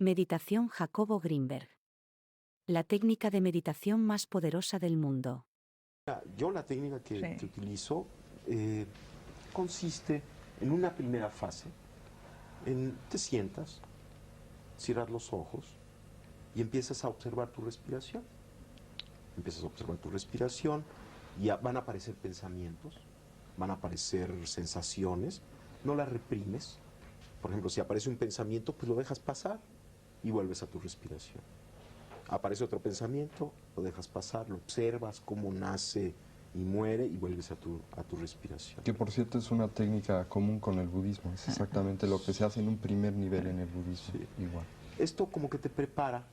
Meditación Jacobo Greenberg. La técnica de meditación más poderosa del mundo. Yo la técnica que utilizo consiste en una primera fase, te sientas, cierras los ojos y empiezas a observar tu respiración. Empiezas a observar tu respiración y van a aparecer pensamientos, van a aparecer sensaciones, no las reprimes. Por ejemplo, si aparece un pensamiento, pues lo dejas pasar y vuelves a tu respiración. Aparece otro pensamiento, lo dejas pasar, lo observas cómo nace y muere y vuelves a tu respiración. Que por cierto es una técnica común con el budismo, es exactamente lo que se hace en un primer nivel en el budismo, Sí. igual. Esto como que te prepara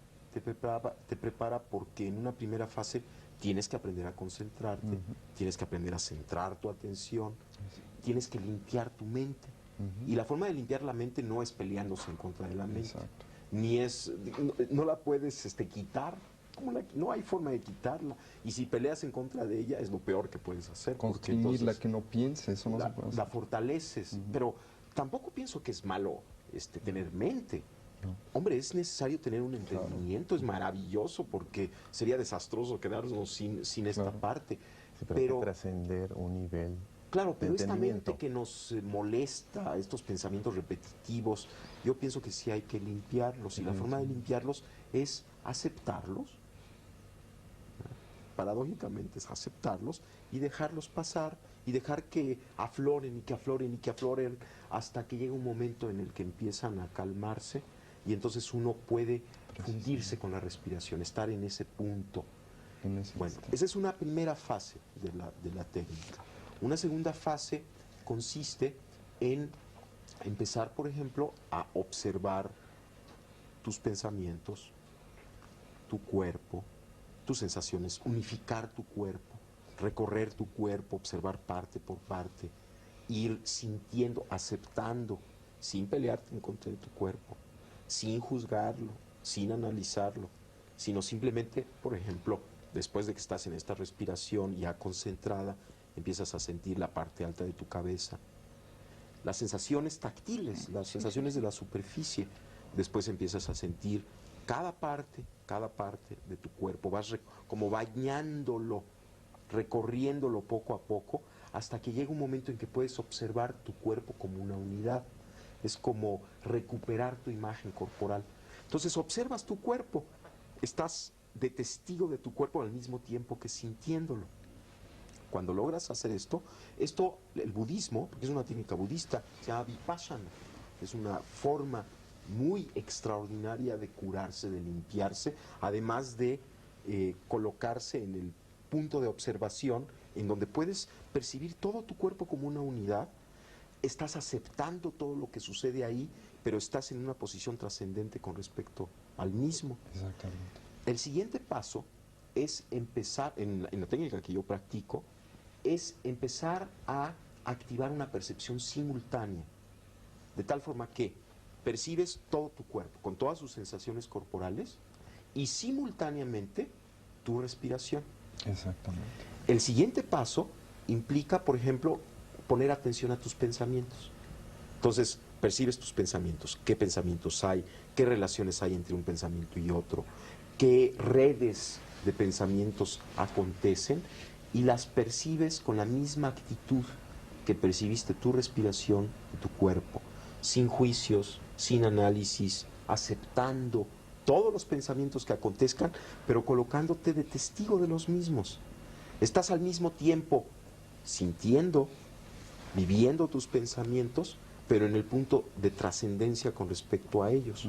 porque en una primera fase tienes que aprender a concentrarte, tienes que aprender a centrar tu atención, tienes que limpiar tu mente. Y la forma de limpiar la mente no es peleándose en contra de la mente. Exacto. Ni es, no la puedes quitar, no hay forma de quitarla. Y si peleas en contra de ella es lo peor que puedes hacer. Constreñirla, que no piense, eso no se puede hacer. La fortaleces, pero tampoco pienso que es malo tener mente. No. Hombre, es necesario tener un entendimiento, claro. Es maravilloso porque sería desastroso quedarnos sin esta parte. Sí, pero hay que trascender un nivel. Claro, pero esta mente que nos molesta, estos pensamientos repetitivos, yo pienso que sí hay que limpiarlos, y la forma de limpiarlos es aceptarlos, paradójicamente es aceptarlos y dejarlos pasar, y dejar que afloren y que afloren y que afloren hasta que llega un momento en el que empiezan a calmarse, y entonces uno puede fundirse con la respiración, estar en ese punto. Bueno, esa es una primera fase de la técnica. Una segunda fase consiste en empezar, por ejemplo, a observar tus pensamientos, tu cuerpo, tus sensaciones, unificar tu cuerpo, recorrer tu cuerpo, observar parte por parte, ir sintiendo, aceptando, sin pelearte en contra de tu cuerpo, sin juzgarlo, sin analizarlo, sino simplemente, por ejemplo, después de que estás en esta respiración ya concentrada, empiezas a sentir la parte alta de tu cabeza, las sensaciones táctiles, las sensaciones de la superficie. Después empiezas a sentir cada parte de tu cuerpo, vas como bañándolo, recorriéndolo poco a poco, hasta que llega un momento en que puedes observar tu cuerpo como una unidad. Es como recuperar tu imagen corporal. Entonces observas tu cuerpo, estás de testigo de tu cuerpo al mismo tiempo que sintiéndolo. Cuando logras hacer esto, el budismo, porque es una técnica budista, se llama vipassana, es una forma muy extraordinaria de curarse, de limpiarse, además de colocarse en el punto de observación en donde puedes percibir todo tu cuerpo como una unidad, estás aceptando todo lo que sucede ahí, pero estás en una posición trascendente con respecto al mismo. Exactamente. El siguiente paso es empezar, en la técnica que yo practico, es empezar a activar una percepción simultánea, de tal forma que percibes todo tu cuerpo, con todas sus sensaciones corporales, y simultáneamente tu respiración. Exactamente. El siguiente paso implica, por ejemplo, poner atención a tus pensamientos. Entonces, percibes tus pensamientos, qué pensamientos hay, qué relaciones hay entre un pensamiento y otro, qué redes de pensamientos acontecen, y las percibes con la misma actitud que percibiste tu respiración y tu cuerpo, sin juicios, sin análisis, aceptando todos los pensamientos que acontezcan, pero colocándote de testigo de los mismos. Estás al mismo tiempo sintiendo, viviendo tus pensamientos, pero en el punto de trascendencia con respecto a ellos.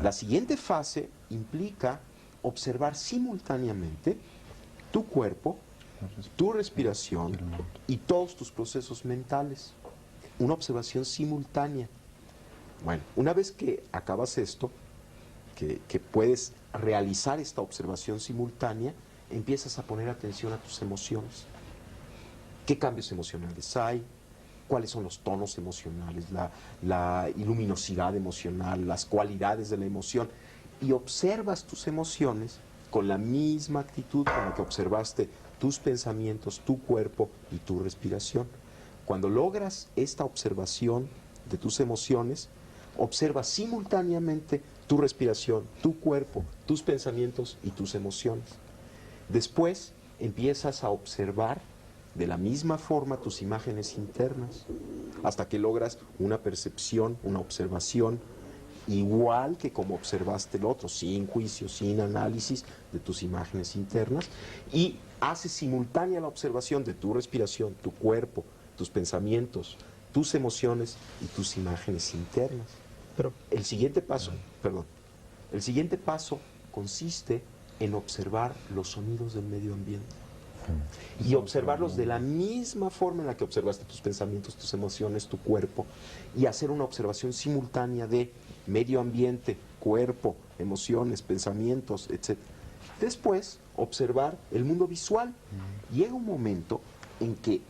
La siguiente fase implica observar simultáneamente tu cuerpo, tu respiración y todos tus procesos mentales. Una observación simultánea. Bueno, una vez que acabas esto, que puedes realizar esta observación simultánea, empiezas a poner atención a tus emociones. ¿Qué cambios emocionales hay? ¿Cuáles son los tonos emocionales, la luminosidad emocional, las cualidades de la emoción? Y observas tus emociones con la misma actitud con la que observaste tus pensamientos, tu cuerpo y tu respiración. Cuando logras esta observación de tus emociones, observas simultáneamente tu respiración, tu cuerpo, tus pensamientos y tus emociones. Después empiezas a observar de la misma forma tus imágenes internas, hasta que logras una percepción, una observación, igual que como observaste el otro, sin juicio, sin análisis de tus imágenes internas, y haces simultánea la observación de tu respiración, tu cuerpo, tus pensamientos, tus emociones y tus imágenes internas. Pero El siguiente paso consiste en observar los sonidos del medio ambiente y observarlos de la misma forma en la que observaste tus pensamientos, tus emociones, tu cuerpo, y hacer una observación simultánea de medio ambiente, cuerpo, emociones, pensamientos, etc. Después, observar el mundo visual. Llega un momento en que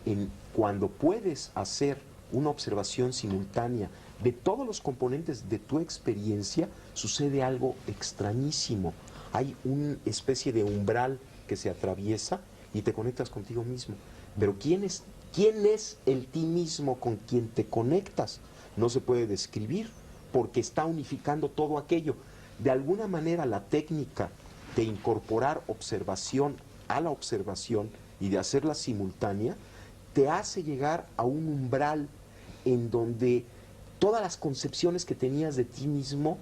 cuando puedes hacer una observación simultánea de todos los componentes de tu experiencia, sucede algo extrañísimo. Hay una especie de umbral que se atraviesa y te conectas contigo mismo. Pero ¿quién es el ti mismo con quien te conectas? No se puede describir porque está unificando todo aquello. De alguna manera la técnica de incorporar observación a la observación y de hacerla simultánea te hace llegar a un umbral en donde todas las concepciones que tenías de ti mismo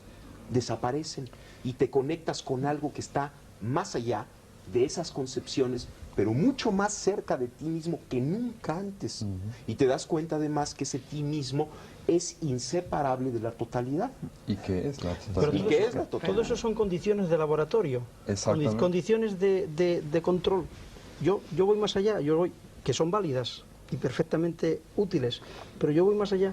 desaparecen y te conectas con algo que está más allá de esas concepciones, pero mucho más cerca de ti mismo que nunca antes. Y te das cuenta además que ese ti mismo es inseparable de la totalidad. ¿Y qué es la Pero ¿Y qué es la totalidad? todo eso son condiciones de laboratorio, Exactamente. condiciones de control. Yo voy más allá, que son válidas y perfectamente útiles, pero yo voy más allá.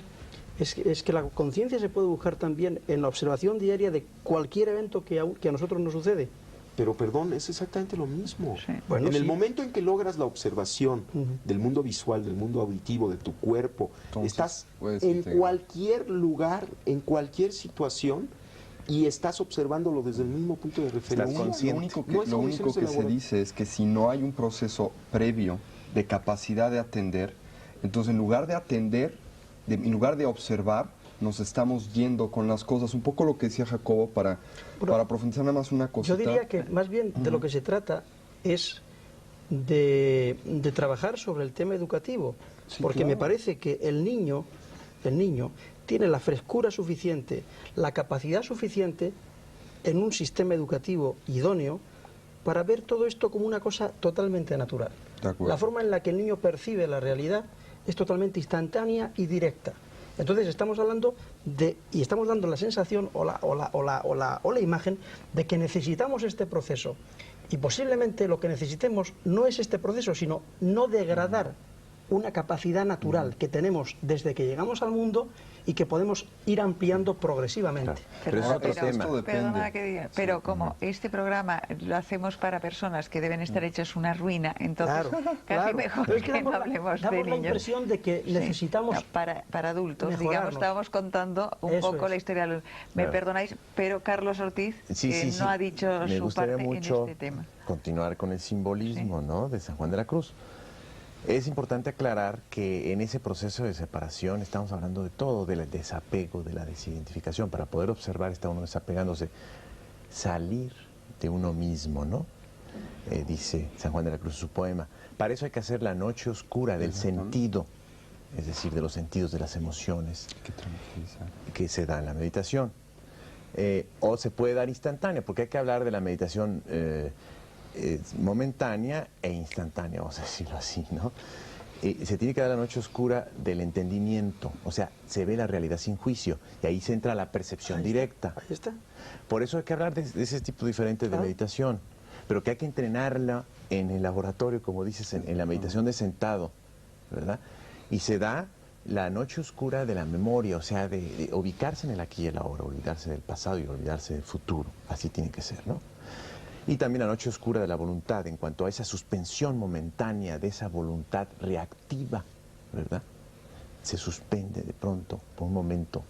Es que la conciencia se puede buscar también en la observación diaria de cualquier evento que a nosotros nos sucede. Pero perdón, es exactamente lo mismo. Sí. Bueno, en el sí. momento en que logras la observación del mundo visual, del mundo auditivo, de tu cuerpo, Entonces, estás puedes en integrar. cualquier lugar, en cualquier situación, y estás observándolo desde el mismo punto de referencia. Lo único que, No es lo condiciones único de que se laboratorio. dice es que si no hay un proceso previo de capacidad de atender, entonces en lugar de atender, en lugar de observar, nos estamos yendo con las cosas. Un poco lo que decía Jacobo para profundizar nada más una cosita. Yo diría que más bien de lo que se trata es de trabajar sobre el tema educativo, Sí, porque claro. me parece que el niño tiene la frescura suficiente, la capacidad suficiente en un sistema educativo idóneo para ver todo esto como una cosa totalmente natural. De acuerdo. La forma en la que el niño percibe la realidad es totalmente instantánea y directa. Entonces estamos hablando y estamos dando la sensación o la imagen de que necesitamos este proceso. Y posiblemente lo que necesitemos no es este proceso, sino no degradar una capacidad natural que tenemos desde que llegamos al mundo y que podemos ir ampliando progresivamente. Pero es otro tema. esto depende. Perdona que diga, pero como este programa lo hacemos para personas que deben estar hechas una ruina, entonces casi Claro. mejor Pero es que no hablemos de damos la niños. impresión de que Sí, necesitamos no, para adultos, digamos, mejorarnos. estábamos contando un Eso poco es. la historia. Me perdonáis, pero Carlos Ortiz que no ha dicho Me su gustaría parte mucho en este tema. continuar con el simbolismo, ¿no?, de San Juan de la Cruz. Es importante aclarar que en ese proceso de separación estamos hablando de todo, del desapego, de la desidentificación. Para poder observar está uno desapegándose, salir de uno mismo, ¿no? Dice San Juan de la Cruz en su poema. Para eso hay que hacer la noche oscura del sentido, es decir, de los sentidos, de las emociones Que tranquiliza. que se da en la meditación. O se puede dar instantánea, porque hay que hablar de la meditación momentánea e instantánea, vamos a decirlo así, ¿no? Se tiene que dar la noche oscura del entendimiento, o sea, se ve la realidad sin juicio, y ahí se entra la percepción directa. Ahí está. Por eso hay que hablar de ese tipo diferente de meditación, pero que hay que entrenarla en el laboratorio, como dices, en la meditación de sentado, ¿verdad? Y se da la noche oscura de la memoria, o sea, de ubicarse en el aquí y el ahora, olvidarse del pasado y olvidarse del futuro, así tiene que ser, ¿no? Y también la noche oscura de la voluntad, en cuanto a esa suspensión momentánea de esa voluntad reactiva, ¿verdad? Se suspende de pronto, por un momento.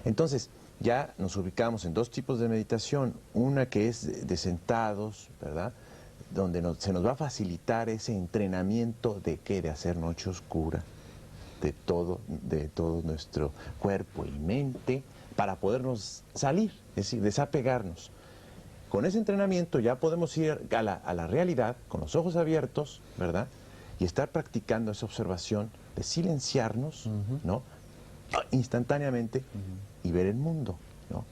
Entonces, ya nos ubicamos en dos tipos de meditación, una que es de sentados, ¿verdad?, donde se nos va a facilitar ese entrenamiento de ¿qué? De hacer noche oscura de todo nuestro cuerpo y mente, para podernos salir, es decir, desapegarnos. Con ese entrenamiento ya podemos ir a la realidad con los ojos abiertos, ¿verdad? Y estar practicando esa observación de silenciarnos, ¿no? Instantáneamente y ver el mundo, ¿no?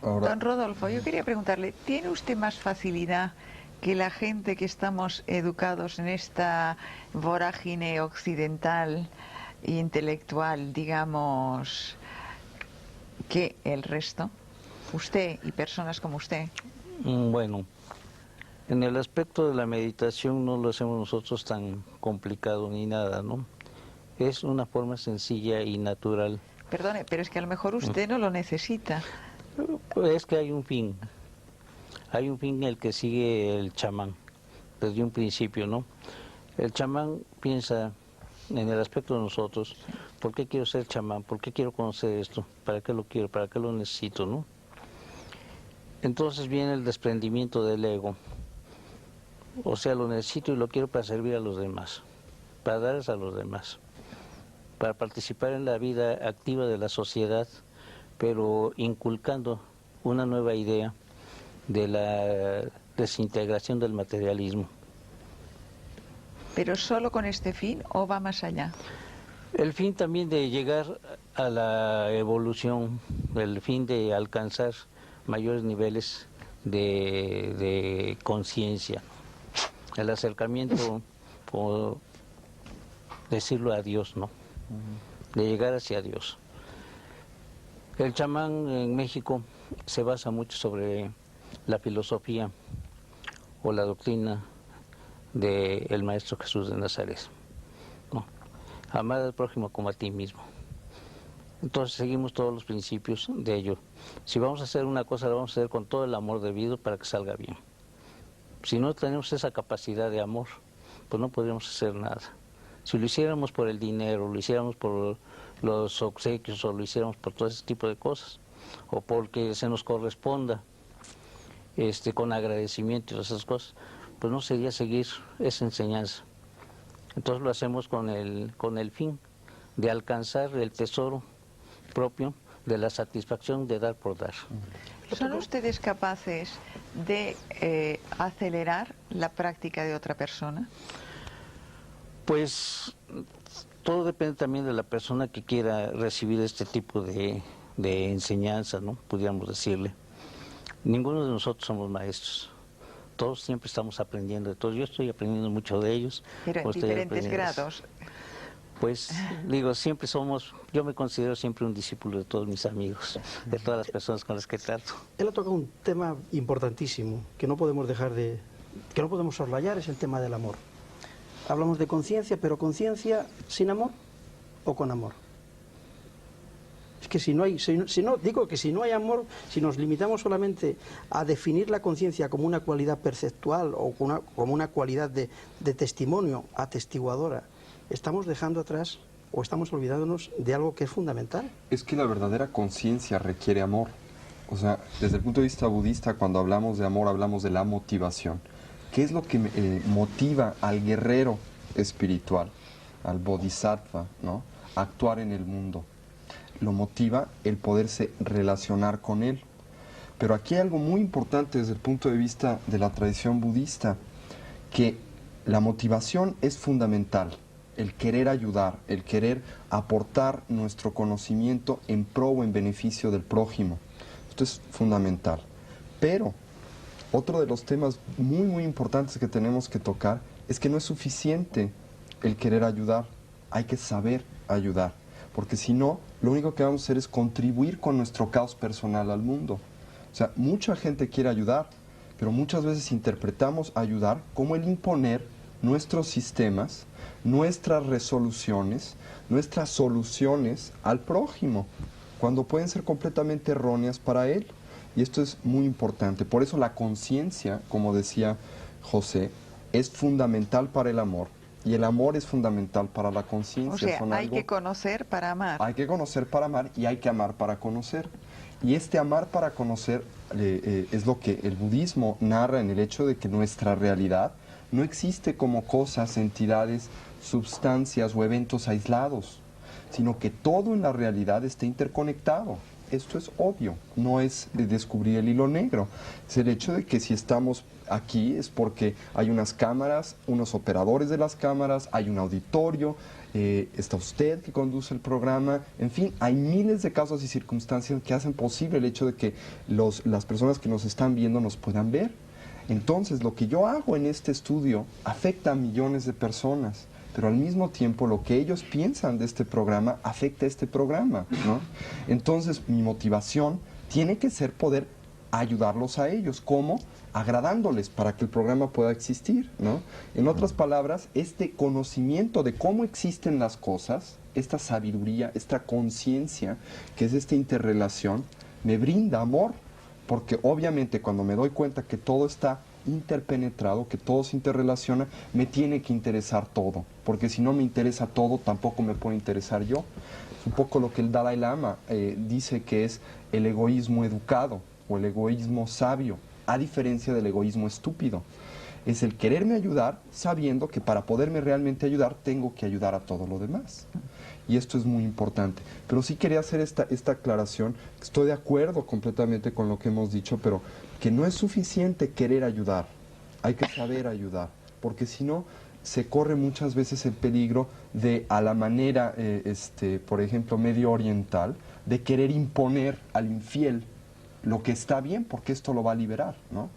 Ahora, Don Rodolfo, yo quería preguntarle, ¿tiene usted más facilidad que la gente que estamos educados en esta vorágine occidental e intelectual, digamos, que el resto? Usted y personas como usted. Bueno, en el aspecto de la meditación no lo hacemos nosotros tan complicado ni nada, ¿no? Es una forma sencilla y natural. Perdone, pero es que a lo mejor usted no lo necesita. Es que hay un fin el que sigue el chamán, desde un principio, ¿no? El chamán piensa en el aspecto de nosotros, ¿por qué quiero ser chamán? ¿Por qué quiero conocer esto? ¿Para qué lo quiero? ¿Para qué lo necesito, no? Entonces viene el desprendimiento del ego. O sea, lo necesito y lo quiero para servir a los demás, para darles a los demás, para participar en la vida activa de la sociedad, pero inculcando una nueva idea de la desintegración del materialismo. ¿Pero solo con este fin o va más allá? El fin también de llegar a la evolución, el fin de alcanzar mayores niveles de conciencia, el acercamiento, como decirlo, a Dios, ¿no? De llegar hacia Dios. El chamán en México se basa mucho sobre la filosofía o la doctrina del Maestro Jesús de Nazaret, ¿no? Amar al prójimo como a ti mismo. Entonces seguimos todos los principios de ello. Si vamos a hacer una cosa, la vamos a hacer con todo el amor debido para que salga bien. Si no tenemos esa capacidad de amor, pues no podríamos hacer nada. Si lo hiciéramos por el dinero, lo hiciéramos por los obsequios, o lo hiciéramos por todo ese tipo de cosas, o porque se nos corresponda con agradecimiento y esas cosas, pues no sería seguir esa enseñanza. Entonces lo hacemos con el fin de alcanzar el tesoro propio de la satisfacción de dar por dar. ¿Son ustedes capaces de acelerar la práctica de otra persona? Pues todo depende también de la persona que quiera recibir este tipo de enseñanza, ¿no? Pudiéramos decirle. Ninguno de nosotros somos maestros. Todos siempre estamos aprendiendo de todos. Yo estoy aprendiendo mucho de ellos. Pero en diferentes grados. Pues digo, siempre yo me considero siempre un discípulo de todos mis amigos, de todas las personas con las que trato. Él ha tocado un tema importantísimo que no podemos que no podemos soslayar, es el tema del amor. Hablamos de conciencia, pero conciencia sin amor o con amor. Es que si no hay amor, si nos limitamos solamente a definir la conciencia como una cualidad perceptual o como una cualidad de testimonio, atestiguadora, estamos dejando atrás o estamos olvidándonos de algo que es fundamental. es que la verdadera conciencia requiere amor. O sea, desde el punto de vista budista, cuando hablamos de amor, hablamos de la motivación. ¿Qué es lo que motiva al guerrero espiritual, al bodhisattva, ¿no?, a actuar en el mundo? Lo motiva el poderse relacionar con él. Pero aquí hay algo muy importante desde el punto de vista de la tradición budista, que la motivación es fundamental, el querer ayudar, el querer aportar nuestro conocimiento en pro o en beneficio del prójimo. Esto es fundamental. Pero otro de los temas muy importantes que tenemos que tocar es que no es suficiente el querer ayudar, hay que saber ayudar, porque si no, lo único que vamos a hacer es contribuir con nuestro caos personal al mundo. O sea, mucha gente quiere ayudar, pero muchas veces interpretamos ayudar como el imponer nuestros sistemas, nuestras resoluciones, nuestras soluciones al prójimo, cuando pueden ser completamente erróneas para él. Y esto es muy importante. Por eso la conciencia, como decía José, es fundamental para el amor. Y el amor es fundamental para la conciencia. O sea, hay que conocer para amar. Hay que conocer para amar y hay que amar para conocer. Y este amar para conocer es lo que el budismo narra en el hecho de que nuestra realidad no existe como cosas, entidades, sustancias o eventos aislados, sino que todo en la realidad está interconectado. esto es obvio, no es de descubrir el hilo negro. Es el hecho de que si estamos aquí es porque hay unas cámaras, unos operadores de las cámaras, hay un auditorio, está usted que conduce el programa, en fin, hay miles de causas y circunstancias que hacen posible el hecho de que las personas que nos están viendo nos puedan ver. Entonces, lo que yo hago en este estudio afecta a millones de personas, pero al mismo tiempo lo que ellos piensan de este programa afecta a este programa, ¿no? Entonces, mi motivación tiene que ser poder ayudarlos a ellos. ¿Cómo? Agradándoles para que el programa pueda existir, ¿no? En otras palabras, este conocimiento de cómo existen las cosas, esta sabiduría, esta conciencia, que es esta interrelación, me brinda amor, porque obviamente cuando me doy cuenta que todo está interpenetrado, que todo se interrelaciona, me tiene que interesar todo, porque si no me interesa todo, tampoco me puede interesar yo. Es un poco lo que el Dalai Lama dice que es el egoísmo educado o el egoísmo sabio, a diferencia del egoísmo estúpido. Es el quererme ayudar sabiendo que para poderme realmente ayudar tengo que ayudar a todo lo demás. Y esto es muy importante. Pero sí quería hacer esta aclaración. Estoy de acuerdo completamente con lo que hemos dicho, pero que no es suficiente querer ayudar. Hay que saber ayudar, porque si no, se corre muchas veces el peligro de, a la manera, por ejemplo, medio oriental, de querer imponer al infiel lo que está bien, porque esto lo va a liberar, ¿no?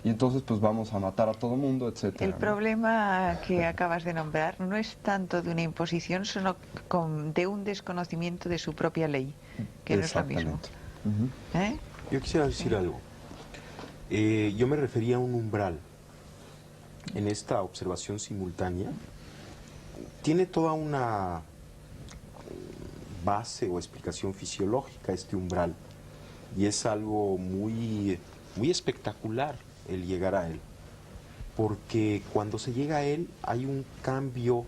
Y entonces pues vamos a matar a todo mundo, etcétera. El problema que acabas de nombrar no es tanto de una imposición, sino de un desconocimiento de su propia ley, que no es lo mismo. ¿Eh? Yo quisiera decir algo. Yo me refería a un umbral. En esta observación simultánea tiene toda una base o explicación fisiológica este umbral. Y es algo muy espectacular el llegar a él, porque cuando se llega a él hay un cambio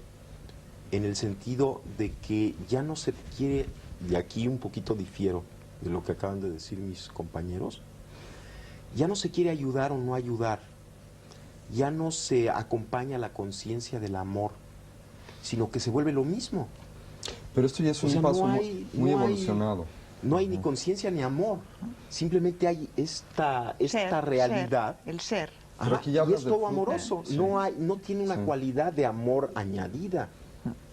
en el sentido de que ya no se quiere, y aquí un poquito difiero de lo que acaban de decir mis compañeros, ya no se quiere ayudar o no ayudar, ya no se acompaña la conciencia del amor, sino que se vuelve lo mismo. Pero esto ya es un paso muy evolucionado. No hay ni conciencia ni amor, simplemente hay esta realidad. El ser. Pero aquí ya y es hablas de todo amoroso, sí. no tiene una cualidad de amor añadida,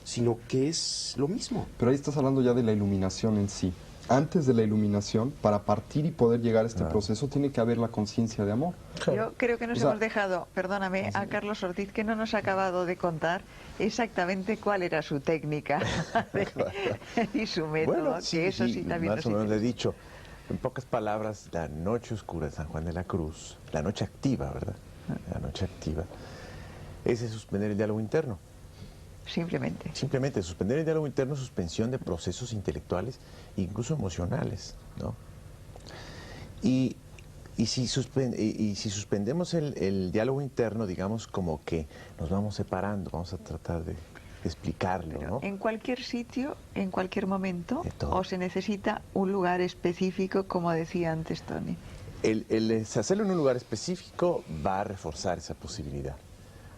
sino que es lo mismo. Pero ahí estás hablando ya de la iluminación en sí. Antes de la iluminación, para partir y poder llegar a este proceso, tiene que haber la conciencia de amor. Yo creo que nos hemos dejado, perdóname, a Carlos Ortiz, que no nos ha acabado de contar exactamente cuál era su técnica y su método, Bueno, que eso sí también más o menos le he dicho. En pocas palabras, la noche oscura de San Juan de la Cruz, la noche activa, ¿verdad? La noche activa, es suspender el diálogo interno. Simplemente. Simplemente suspender el diálogo interno, suspensión de procesos intelectuales, incluso emocionales, ¿no? Y si suspendemos el diálogo interno, digamos como que nos vamos separando, vamos a tratar de explicarlo, ¿no? En cualquier sitio, en cualquier momento, o se necesita un lugar específico, como decía antes Tony. El hacerlo en un lugar específico va a reforzar esa posibilidad.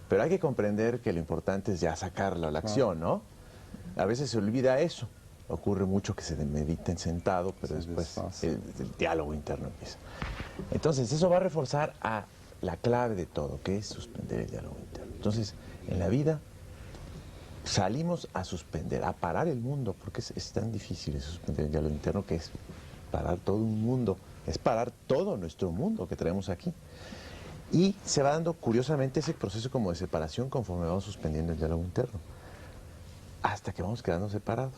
Pero hay que comprender que lo importante es ya sacarlo a la acción, ¿no? A veces se olvida eso. Ocurre mucho que se mediten sentado, pero después el diálogo interno empieza. Entonces, eso va a reforzar a la clave de todo, que es suspender el diálogo interno. Entonces, en la vida salimos a suspender, a parar el mundo, porque es tan difícil eso, suspender el diálogo interno, que es parar todo un mundo, es parar todo nuestro mundo que traemos aquí. Y se va dando, curiosamente, ese proceso como de separación conforme vamos suspendiendo el diálogo interno, hasta que vamos quedando separados.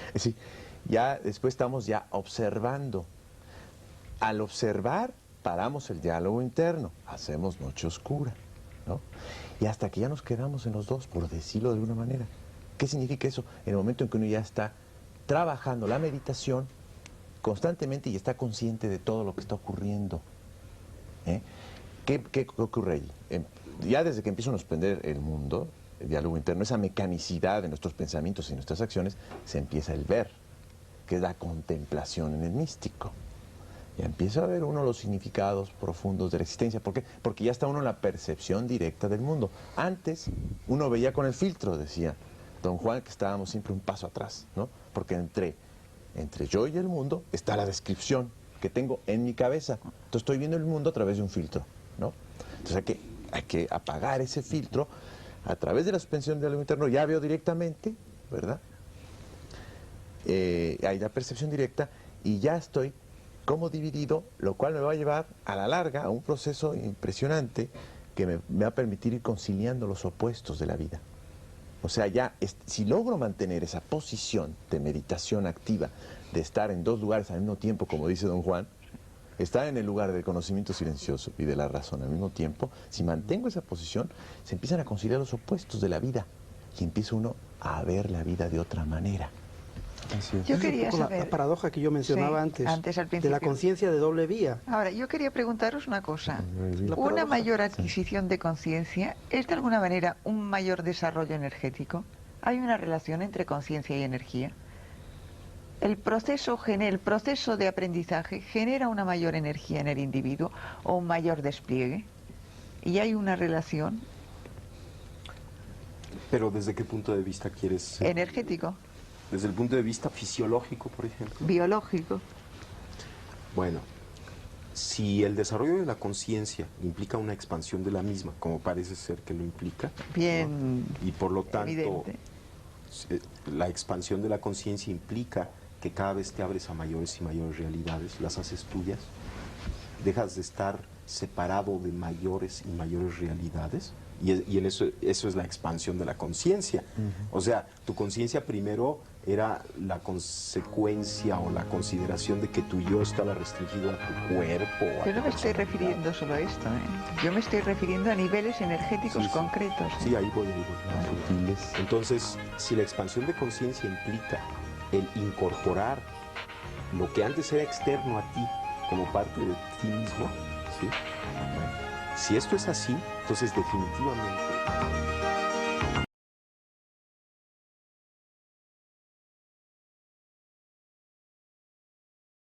Es decir, ya después estamos ya observando. Al observar, paramos el diálogo interno, hacemos noche oscura, ¿no? Y hasta que ya nos quedamos en los dos, por decirlo de alguna manera. ¿Qué significa eso? En el momento en que uno ya está trabajando la meditación constantemente y está consciente de todo lo que está ocurriendo. ¿Qué ocurre ahí? Ya desde que empieza a suspender el mundo, el diálogo interno, esa mecanicidad de nuestros pensamientos y nuestras acciones, se empieza el ver, que es la contemplación en el místico. Ya empieza a ver uno los significados profundos de la existencia. ¿Por qué? Porque ya está uno en la percepción directa del mundo. Antes uno veía con el filtro, decía don Juan, que estábamos siempre un paso atrás, ¿no? Porque entre entre yo y el mundo está la descripción que tengo en mi cabeza. Entonces estoy viendo el mundo a través de un filtro, ¿no? Entonces hay que apagar ese filtro a través de la suspensión del diálogo interno. Ya veo directamente, ¿verdad? Hay la percepción directa y ya estoy como dividido, lo cual me va a llevar a la larga a un proceso impresionante que me va a permitir ir conciliando los opuestos de la vida. O sea, ya si logro mantener esa posición de meditación activa, de estar en dos lugares al mismo tiempo, como dice don Juan, estar en el lugar del conocimiento silencioso y de la razón al mismo tiempo, si mantengo esa posición, se empiezan a conciliar los opuestos de la vida y empieza uno a ver la vida de otra manera. Así es. Yo Es un quería poco saber... la paradoja que yo mencionaba Sí, antes al de principio. la conciencia de doble vía. Ahora, yo quería preguntaros una cosa. La ¿Una paradoja. mayor adquisición de conciencia es de alguna manera un mayor desarrollo energético? ¿Hay una relación entre conciencia y energía? ¿El proceso de aprendizaje genera una mayor energía en el individuo o un mayor despliegue? ¿Y hay una relación Pero ¿desde qué punto de vista quieres? energético, Desde el punto de vista fisiológico, por ejemplo. biológico? Bueno, si el desarrollo de la conciencia implica una expansión de la misma, como parece ser que lo implica, Bien, ¿no? Y por lo tanto, evidente. la expansión de la conciencia implica que cada vez te abres a mayores y mayores realidades, las haces tuyas, dejas de estar separado de mayores y mayores realidades, y en eso es la expansión de la conciencia. O sea, tu conciencia primero era la consecuencia o la consideración de que tu yo estaba restringido a tu cuerpo. a Yo no tu me estoy personalidad. refiriendo solo a esto, ¿eh? Yo me estoy refiriendo a niveles energéticos Sí, sí. concretos. Sí, ahí voy. Sutiles. Entonces, si la expansión de conciencia implica el incorporar lo que antes era externo a ti como parte de ti mismo, ¿sí? Si esto es así, entonces definitivamente